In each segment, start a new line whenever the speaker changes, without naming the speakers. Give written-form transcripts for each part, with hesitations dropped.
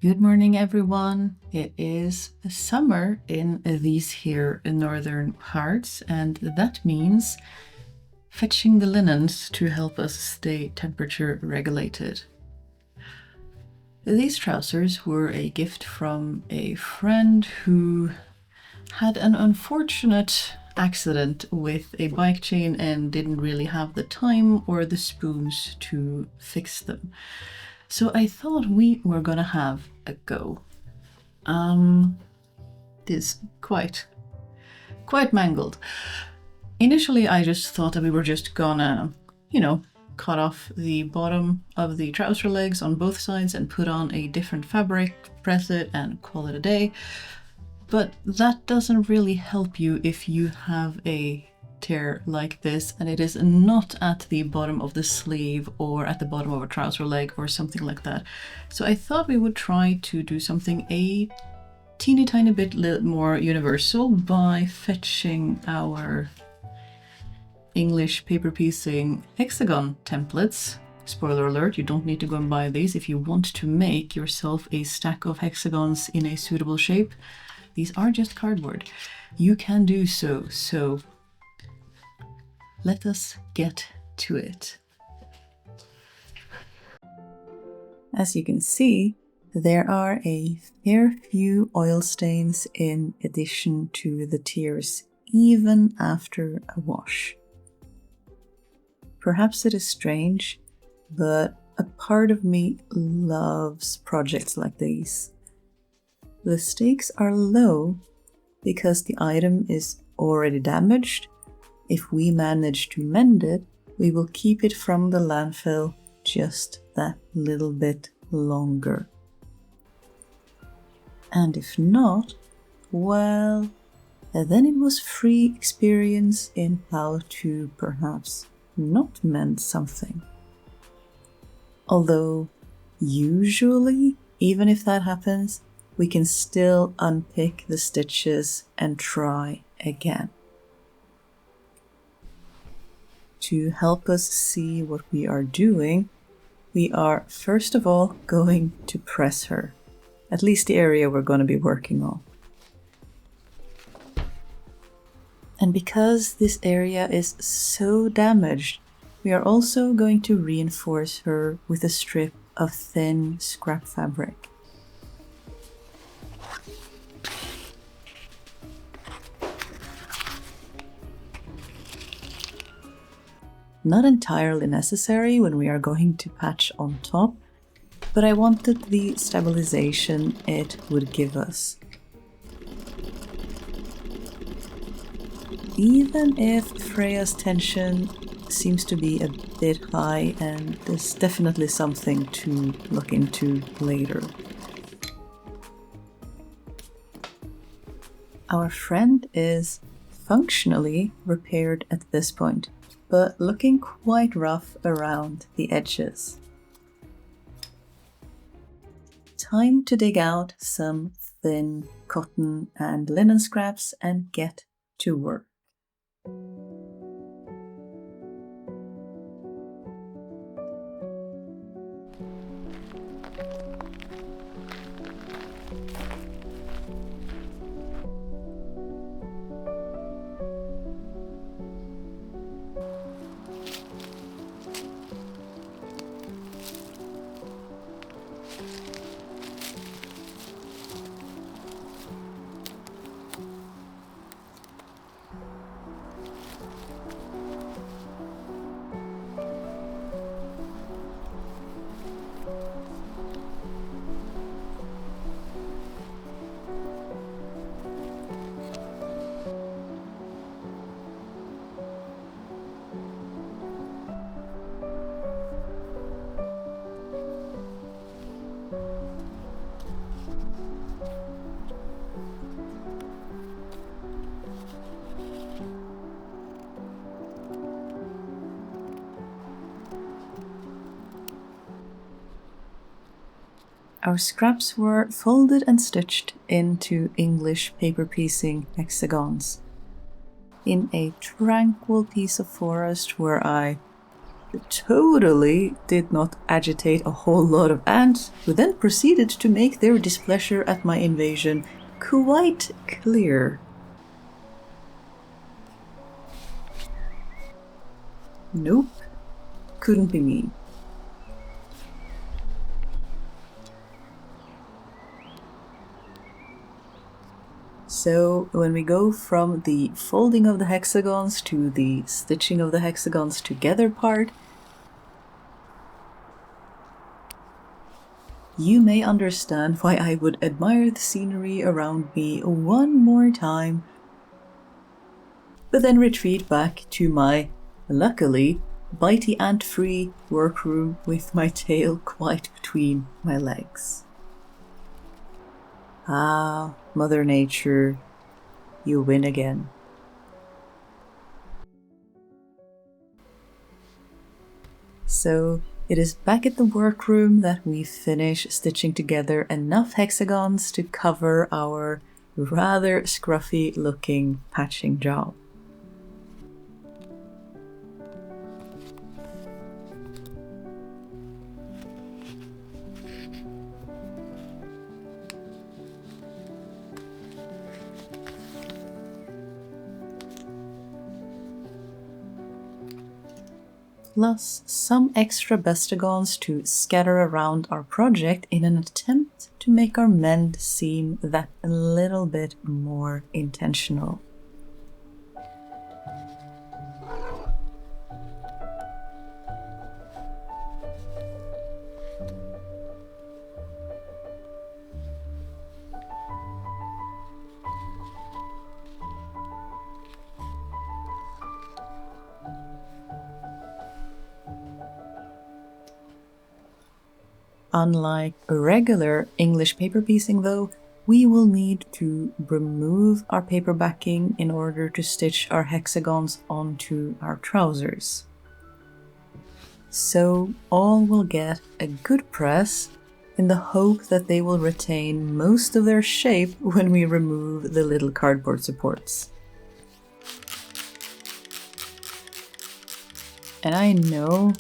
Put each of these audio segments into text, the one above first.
Good morning, everyone. It is summer in these here northern parts, and that means fetching the linens to help us stay temperature regulated. These trousers were a gift from a friend who had an unfortunate accident with a bike chain and didn't really have the time or the spoons to fix them. So I thought we were gonna have a go. It is quite mangled. Initially, I just thought that we were just gonna, cut off the bottom of the trouser legs on both sides and put on a different fabric, press it, and call it a day. But that doesn't really help you if you have a tear like this and it is not at the bottom of the sleeve or at the bottom of a trouser leg or something like that. So I thought we would try to do something a teeny tiny bit more universal by fetching our English paper piecing hexagon templates. Spoiler alert, you don't need to go and buy these if you want to make yourself a stack of hexagons in a suitable shape. These are just cardboard. You can do so, so let us get to it. As you can see, there are a fair few oil stains in addition to the tears, even after a wash. Perhaps it is strange, but a part of me loves projects like these. The stakes are low because the item is already damaged. If we manage to mend it, we will keep it from the landfill just that little bit longer. And if not, well, then it was free experience in how to perhaps not mend something. Although, usually, even if that happens, we can still unpick the stitches and try again. To help us see what we are doing, we are first of all going to press her, at least the area we're going to be working on. And because this area is so damaged, we are also going to reinforce her with a strip of thin scrap fabric. Not entirely necessary when we are going to patch on top, but I wanted the stabilization it would give us. Even if Freya's tension seems to be a bit high, and there's definitely something to look into later. Our friend is functionally repaired at this point, but looking quite rough around the edges. Time to dig out some thin cotton and linen scraps and get to work. Our scraps were folded and stitched into English paper piecing hexagons in a tranquil piece of forest where I totally did not agitate a whole lot of ants, who then proceeded to make their displeasure at my invasion quite clear. Nope, couldn't be me. So when we go from the folding of the hexagons to the stitching of the hexagons together part, you may understand why I would admire the scenery around me one more time, but then retreat back to my, luckily, bitey ant-free workroom with my tail quite between my legs. Ah, Mother Nature, you win again. So it is back at the workroom that we finish stitching together enough hexagons to cover our rather scruffy looking patching job. Plus some extra bestagons to scatter around our project in an attempt to make our mend seem that a little bit more intentional. Unlike a regular English paper piecing though, we will need to remove our paper backing in order to stitch our hexagons onto our trousers. So all will get a good press in the hope that they will retain most of their shape when we remove the little cardboard supports. And I know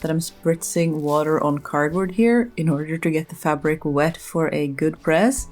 that I'm spritzing water on cardboard here in order to get the fabric wet for a good press.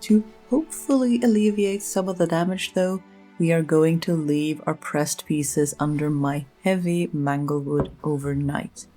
To hopefully alleviate some of the damage though, we are going to leave our pressed pieces under my heavy Mangled overnight,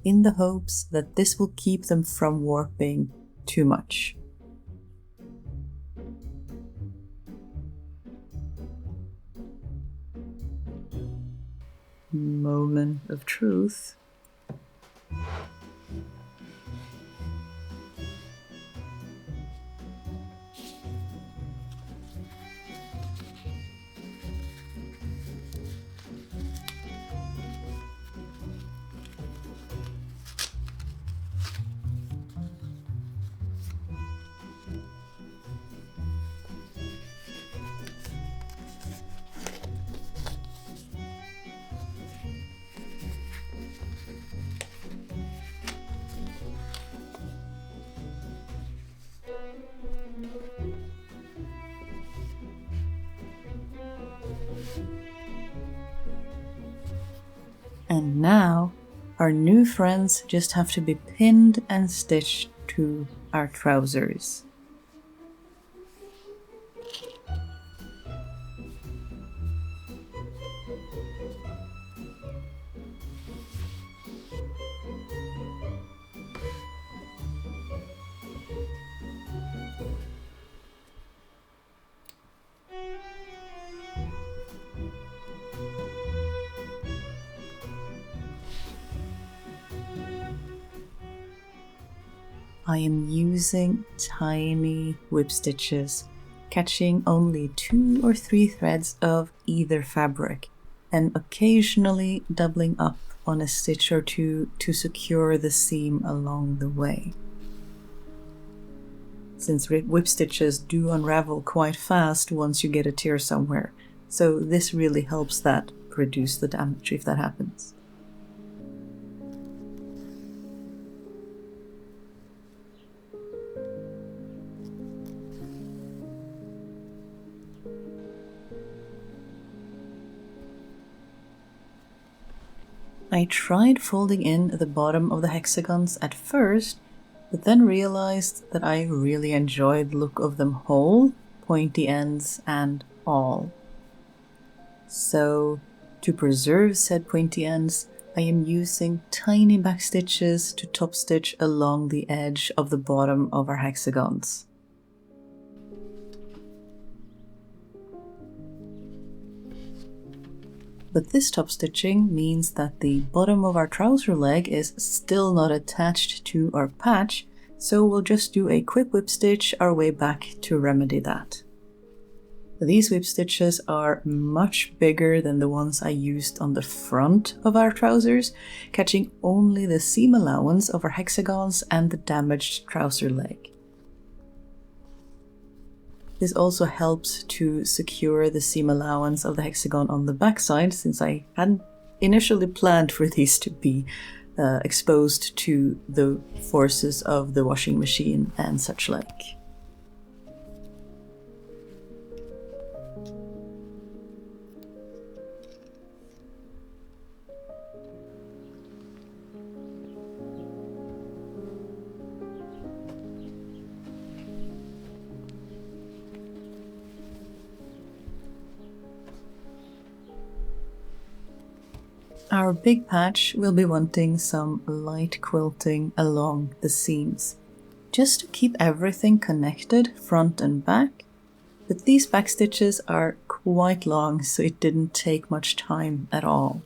in the hopes that this will keep them from warping too much. Moment of truth. And now, our new friends just have to be pinned and stitched to our trousers. I am using tiny whip stitches, catching only 2 or 3 threads of either fabric, and occasionally doubling up on a stitch or two to secure the seam along the way. Since whip stitches do unravel quite fast once you get a tear somewhere, so this really helps that reduce the damage if that happens. I tried folding in the bottom of the hexagons at first, but then realized that I really enjoyed the look of them whole, pointy ends and all. So, to preserve said pointy ends, I am using tiny back stitches to top stitch along the edge of the bottom of our hexagons. But this top stitching means that the bottom of our trouser leg is still not attached to our patch, so we'll just do a quick whip stitch our way back to remedy that. These whip stitches are much bigger than the ones I used on the front of our trousers, catching only the seam allowance of our hexagons and the damaged trouser leg. This also helps to secure the seam allowance of the hexagon on the backside, since I hadn't initially planned for these to be exposed to the forces of the washing machine and such like. Our big patch will be wanting some light quilting along the seams, just to keep everything connected front and back, but these back stitches are quite long, so it didn't take much time at all.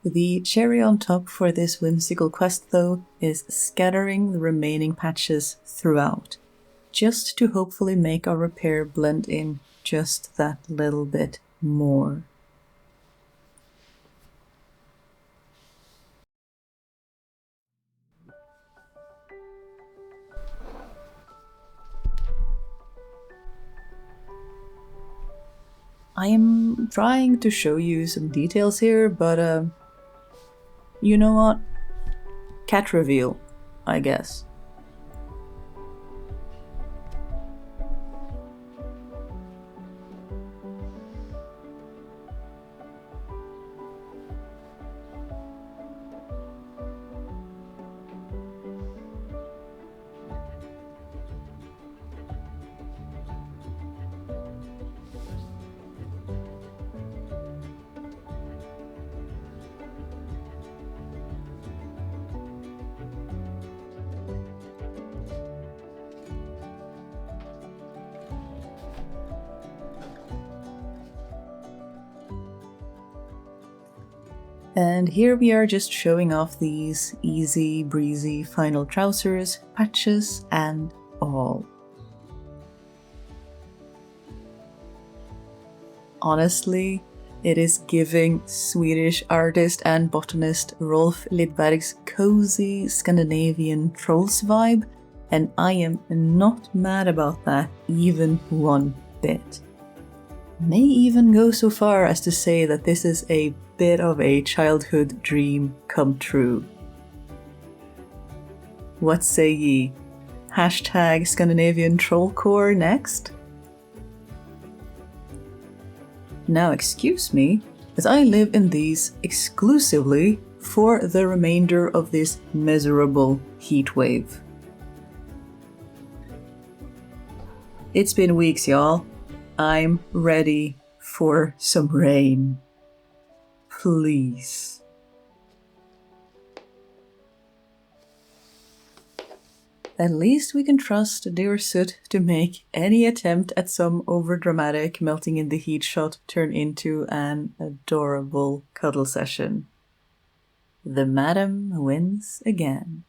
The cherry on top for this whimsical quest, though, is scattering the remaining patches throughout, just to hopefully make our repair blend in just that little bit more. I am trying to show you some details here, but you know what? Cat reveal, I guess. And here we are just showing off these easy breezy final trousers, patches and all. Honestly, it is giving Swedish artist and botanist Rolf Lidberg's cozy Scandinavian trolls vibe, and I am not mad about that even one bit. May even go so far as to say that this is a bit of a childhood dream come true. What say ye? Hashtag Scandinavian Trollcore next? Now excuse me, as I live in these exclusively for the remainder of this miserable heatwave. It's been weeks, y'all. I'm ready for some rain. Please. At least we can trust dear Soot to make any attempt at some overdramatic melting in the heat shot turn into an adorable cuddle session. The madam wins again.